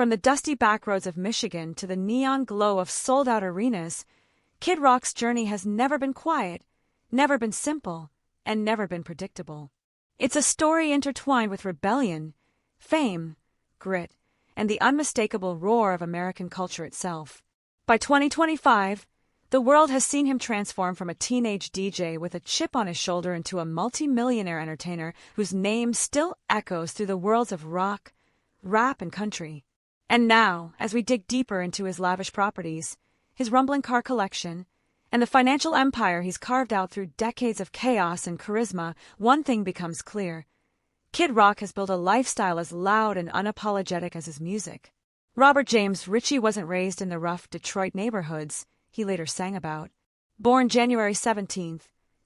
From the dusty backroads of Michigan to the neon glow of sold-out arenas, Kid Rock's journey has never been quiet, never been simple, and never been predictable. It's a story intertwined with rebellion, fame, grit, and the unmistakable roar of American culture itself. By 2025, the world has seen him transform from a teenage DJ with a chip on his shoulder into a multi-millionaire entertainer whose name still echoes through the worlds of rock, rap, and country. And now, as we dig deeper into his lavish properties, his rumbling car collection, and the financial empire he's carved out through decades of chaos and charisma, one thing becomes clear. Kid Rock has built a lifestyle as loud and unapologetic as his music. Robert James Ritchie wasn't raised in the rough Detroit neighborhoods he later sang about. Born January 17,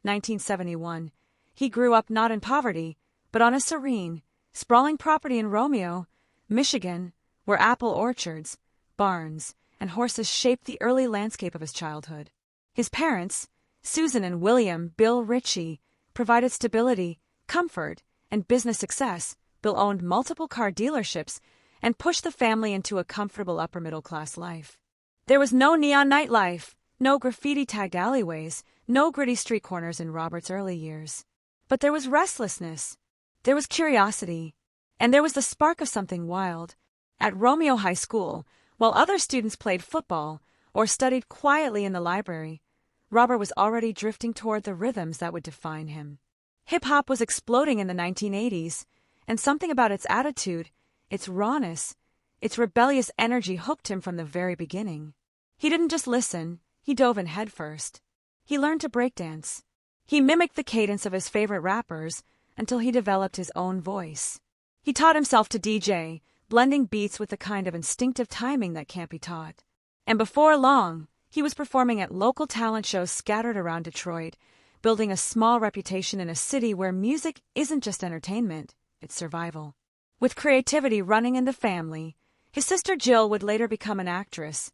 1971, he grew up not in poverty, but on a serene, sprawling property in Romeo, Michigan, where apple orchards, barns, and horses shaped the early landscape of his childhood. His parents, Susan and William Bill Ritchie, provided stability, comfort, and business success. Bill owned multiple car dealerships and pushed the family into a comfortable upper-middle-class life. There was no neon nightlife, no graffiti-tagged alleyways, no gritty street corners in Robert's early years. But there was restlessness, there was curiosity, and there was the spark of something wild. At Romeo High School, while other students played football or studied quietly in the library, Robert was already drifting toward the rhythms that would define him. Hip-hop was exploding in the 1980s, and something about its attitude, its rawness, its rebellious energy hooked him from the very beginning. He didn't just listen, he dove in headfirst. He learned to breakdance. He mimicked the cadence of his favorite rappers until he developed his own voice. He taught himself to DJ, blending beats with the kind of instinctive timing that can't be taught. And before long, he was performing at local talent shows scattered around Detroit, building a small reputation in a city where music isn't just entertainment, it's survival. With creativity running in the family, his sister Jill would later become an actress.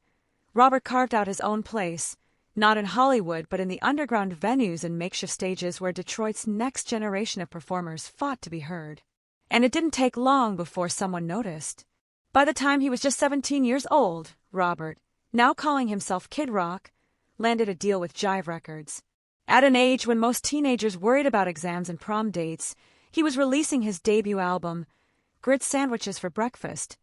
Robert carved out his own place, not in Hollywood but in the underground venues and makeshift stages where Detroit's next generation of performers fought to be heard. And it didn't take long before someone noticed. By the time he was just 17 years old, Robert, now calling himself Kid Rock, landed a deal with Jive Records. At an age when most teenagers worried about exams and prom dates, he was releasing his debut album, Grit Sandwiches for Breakfast,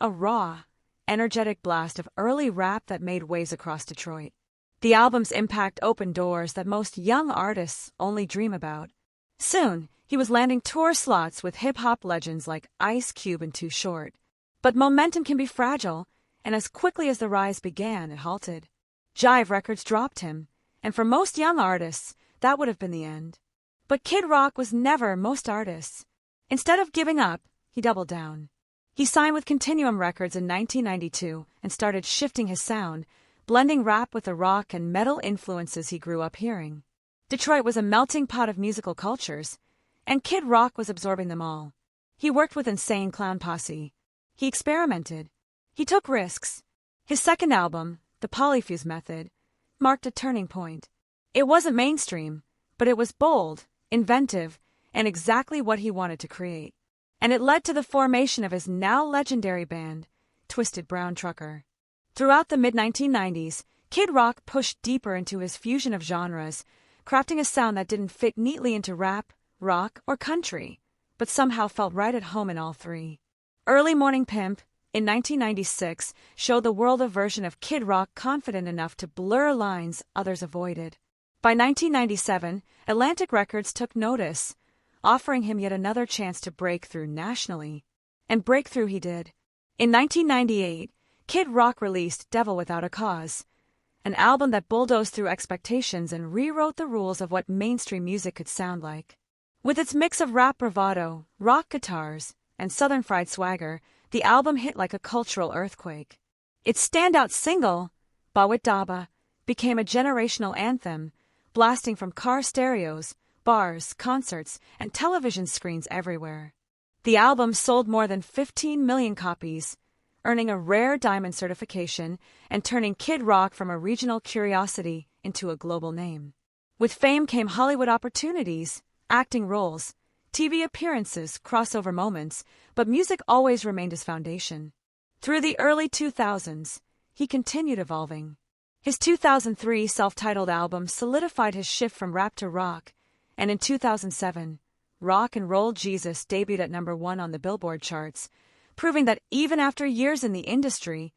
a raw, energetic blast of early rap that made waves across Detroit. The album's impact opened doors that most young artists only dream about. Soon, he was landing tour slots with hip-hop legends like Ice Cube and Too Short. But momentum can be fragile, and as quickly as the rise began, it halted. Jive Records dropped him, and for most young artists, that would have been the end. But Kid Rock was never most artists. Instead of giving up, he doubled down. He signed with Continuum Records in 1992 and started shifting his sound, blending rap with the rock and metal influences he grew up hearing. Detroit was a melting pot of musical cultures, and Kid Rock was absorbing them all. He worked with Insane Clown Posse. He experimented. He took risks. His second album, The Polyfuse Method, marked a turning point. It wasn't mainstream, but it was bold, inventive, and exactly what he wanted to create. And it led to the formation of his now legendary band, Twisted Brown Trucker. Throughout the mid-1990s, Kid Rock pushed deeper into his fusion of genres, crafting a sound that didn't fit neatly into rap, rock, or country, but somehow felt right at home in all three. Early Morning Pimp, in 1996, showed the world a version of Kid Rock confident enough to blur lines others avoided. By 1997, Atlantic Records took notice, offering him yet another chance to break through nationally. And break through he did. In 1998, Kid Rock released Devil Without a Cause, an album that bulldozed through expectations and rewrote the rules of what mainstream music could sound like. With its mix of rap bravado, rock guitars, and southern fried swagger, the album hit like a cultural earthquake. Its standout single, Bawit Daba, became a generational anthem, blasting from car stereos, bars, concerts, and television screens everywhere. The album sold more than 15 million copies, earning a rare diamond certification and turning Kid Rock from a regional curiosity into a global name. With fame came Hollywood opportunities, acting roles, TV appearances, crossover moments, but music always remained his foundation. Through the early 2000s, he continued evolving. His 2003 self-titled album solidified his shift from rap to rock, and in 2007, Rock and Roll Jesus debuted at #1 on the Billboard charts, proving that even after years in the industry,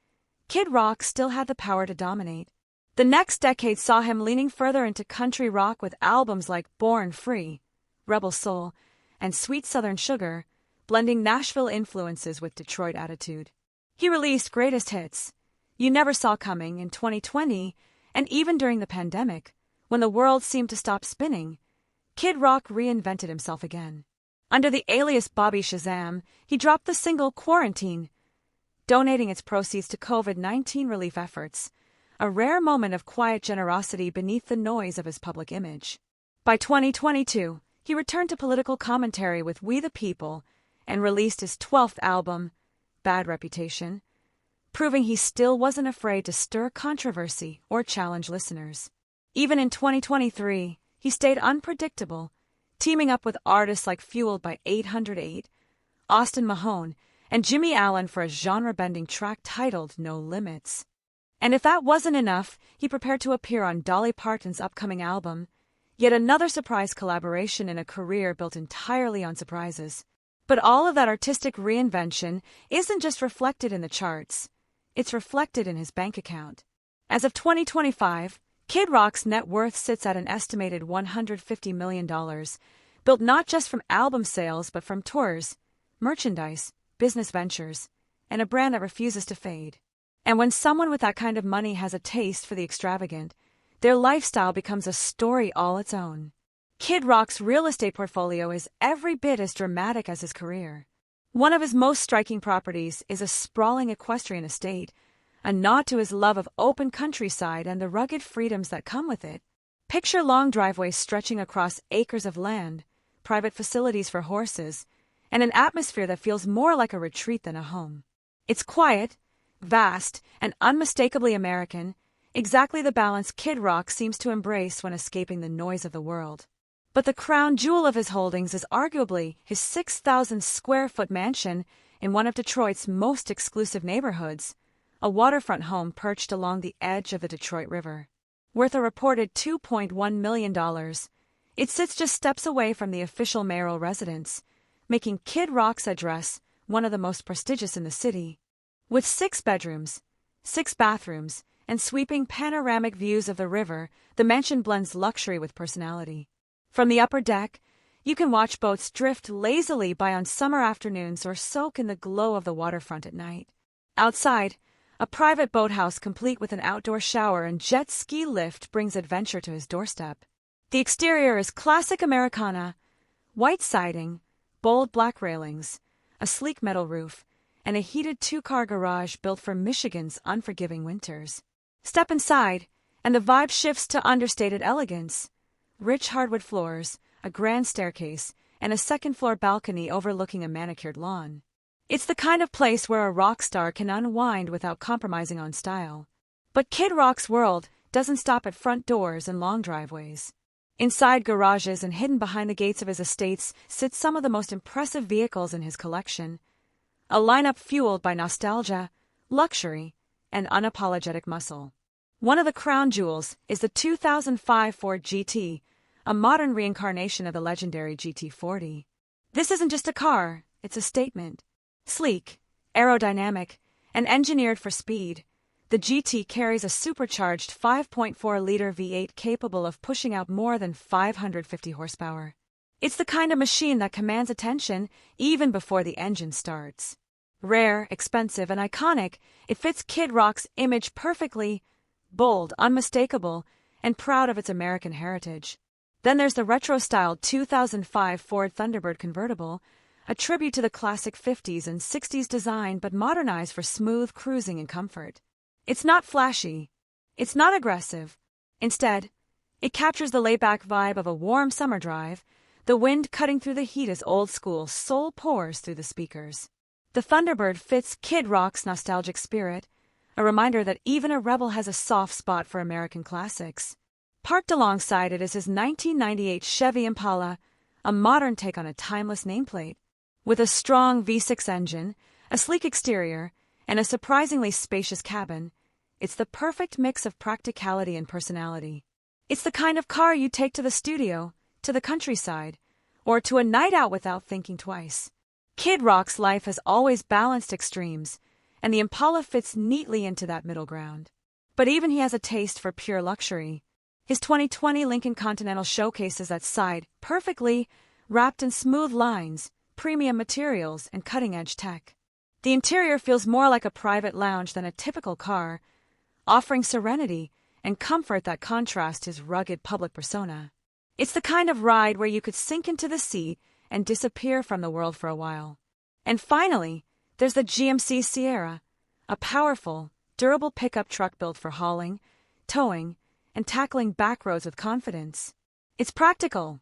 Kid Rock still had the power to dominate. The next decade saw him leaning further into country rock with albums like Born Free, Rebel Soul, and Sweet Southern Sugar, blending Nashville influences with Detroit attitude. He released greatest hits, You Never Saw Coming in 2020, and even during the pandemic, when the world seemed to stop spinning, Kid Rock reinvented himself again. Under the alias Bobby Shazam, he dropped the single Quarantine, donating its proceeds to COVID-19 relief efforts, a rare moment of quiet generosity beneath the noise of his public image. By 2022, he returned to political commentary with We the People and released his 12th album, Bad Reputation, proving he still wasn't afraid to stir controversy or challenge listeners. Even in 2023, he stayed unpredictable, teaming up with artists like Fueled by 808, Austin Mahone, and Jimmy Allen for a genre-bending track titled No Limits. And if that wasn't enough, he prepared to appear on Dolly Parton's upcoming album, yet another surprise collaboration in a career built entirely on surprises. But all of that artistic reinvention isn't just reflected in the charts, it's reflected in his bank account. As of 2025, Kid Rock's net worth sits at an estimated $150 million, built not just from album sales but from tours, merchandise, business ventures, and a brand that refuses to fade. And when someone with that kind of money has a taste for the extravagant, their lifestyle becomes a story all its own. Kid Rock's real estate portfolio is every bit as dramatic as his career. One of his most striking properties is a sprawling equestrian estate, a nod to his love of open countryside and the rugged freedoms that come with it. Picture long driveways stretching across acres of land, private facilities for horses, and an atmosphere that feels more like a retreat than a home. It's quiet, vast, and unmistakably American, exactly the balance Kid Rock seems to embrace when escaping the noise of the world. But the crown jewel of his holdings is arguably his 6,000-square-foot mansion in one of Detroit's most exclusive neighborhoods, a waterfront home perched along the edge of the Detroit River. Worth a reported $2.1 million, it sits just steps away from the official mayoral residence, making Kid Rock's address one of the most prestigious in the city. With 6 bedrooms, 6 bathrooms, and sweeping panoramic views of the river, the mansion blends luxury with personality. From the upper deck, you can watch boats drift lazily by on summer afternoons or soak in the glow of the waterfront at night. Outside, a private boathouse complete with an outdoor shower and jet ski lift brings adventure to his doorstep. The exterior is classic Americana, white siding, bold black railings, a sleek metal roof, and a heated 2-car garage built for Michigan's unforgiving winters. Step inside, and the vibe shifts to understated elegance. Rich hardwood floors, a grand staircase, and a second-floor balcony overlooking a manicured lawn. It's the kind of place where a rock star can unwind without compromising on style. But Kid Rock's world doesn't stop at front doors and long driveways. Inside garages and hidden behind the gates of his estates sit some of the most impressive vehicles in his collection, a lineup fueled by nostalgia, luxury, and unapologetic muscle. One of the crown jewels is the 2005 Ford GT, a modern reincarnation of the legendary GT40. This isn't just a car, it's a statement. Sleek, aerodynamic, and engineered for speed, the GT carries a supercharged 5.4-liter V8 capable of pushing out more than 550 horsepower. It's the kind of machine that commands attention even before the engine starts. Rare, expensive, and iconic, it fits Kid Rock's image perfectly, bold, unmistakable, and proud of its American heritage. Then there's the retro-styled 2005 Ford Thunderbird convertible, a tribute to the classic 50s and 60s design but modernized for smooth cruising and comfort. It's not flashy. It's not aggressive. Instead, it captures the laid-back vibe of a warm summer drive, the wind cutting through the heat as old-school soul pours through the speakers. The Thunderbird fits Kid Rock's nostalgic spirit, a reminder that even a rebel has a soft spot for American classics. Parked alongside it is his 1998 Chevy Impala, a modern take on a timeless nameplate. With a strong V6 engine, a sleek exterior, and a surprisingly spacious cabin, it's the perfect mix of practicality and personality. It's the kind of car you take to the studio, to the countryside, or to a night out without thinking twice. Kid Rock's life has always balanced extremes, and the Impala fits neatly into that middle ground. But even he has a taste for pure luxury. His 2020 Lincoln Continental showcases that side, perfectly wrapped in smooth lines, premium materials, and cutting-edge tech. The interior feels more like a private lounge than a typical car, offering serenity and comfort that contrast his rugged public persona. It's the kind of ride where you could sink into the seat and disappear from the world for a while. And finally, there's the GMC Sierra, a powerful, durable pickup truck built for hauling, towing, and tackling back roads with confidence. It's practical,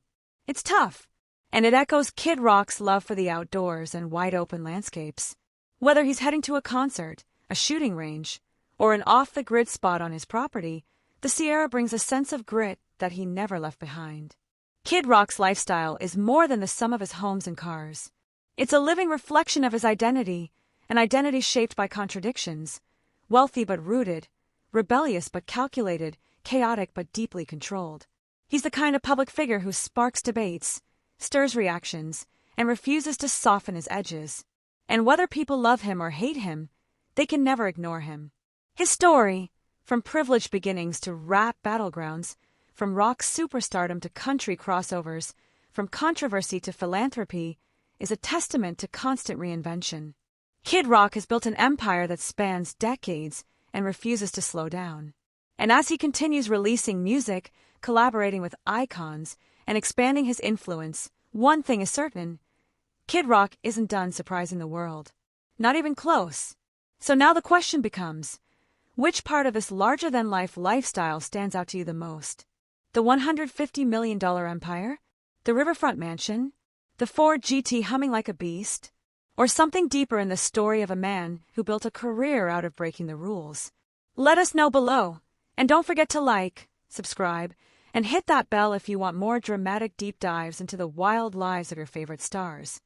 it's tough, and it echoes Kid Rock's love for the outdoors and wide-open landscapes. Whether he's heading to a concert, a shooting range, or an off-the-grid spot on his property, the Sierra brings a sense of grit that he never left behind. Kid Rock's lifestyle is more than the sum of his homes and cars. It's a living reflection of his identity, an identity shaped by contradictions, wealthy but rooted, rebellious but calculated, chaotic but deeply controlled. He's the kind of public figure who sparks debates, stirs reactions, and refuses to soften his edges. And whether people love him or hate him, they can never ignore him. His story, from privileged beginnings to rap battlegrounds, from rock superstardom to country crossovers, from controversy to philanthropy, is a testament to constant reinvention. Kid Rock has built an empire that spans decades and refuses to slow down. And as he continues releasing music, collaborating with icons, and expanding his influence, one thing is certain: Kid Rock isn't done surprising the world. Not even close. So now the question becomes, which part of this larger-than-life lifestyle stands out to you the most? The $150 million empire? The riverfront mansion? The Ford GT humming like a beast? Or something deeper in the story of a man who built a career out of breaking the rules? Let us know below. And don't forget to like, subscribe, and hit that bell if you want more dramatic deep dives into the wild lives of your favorite stars.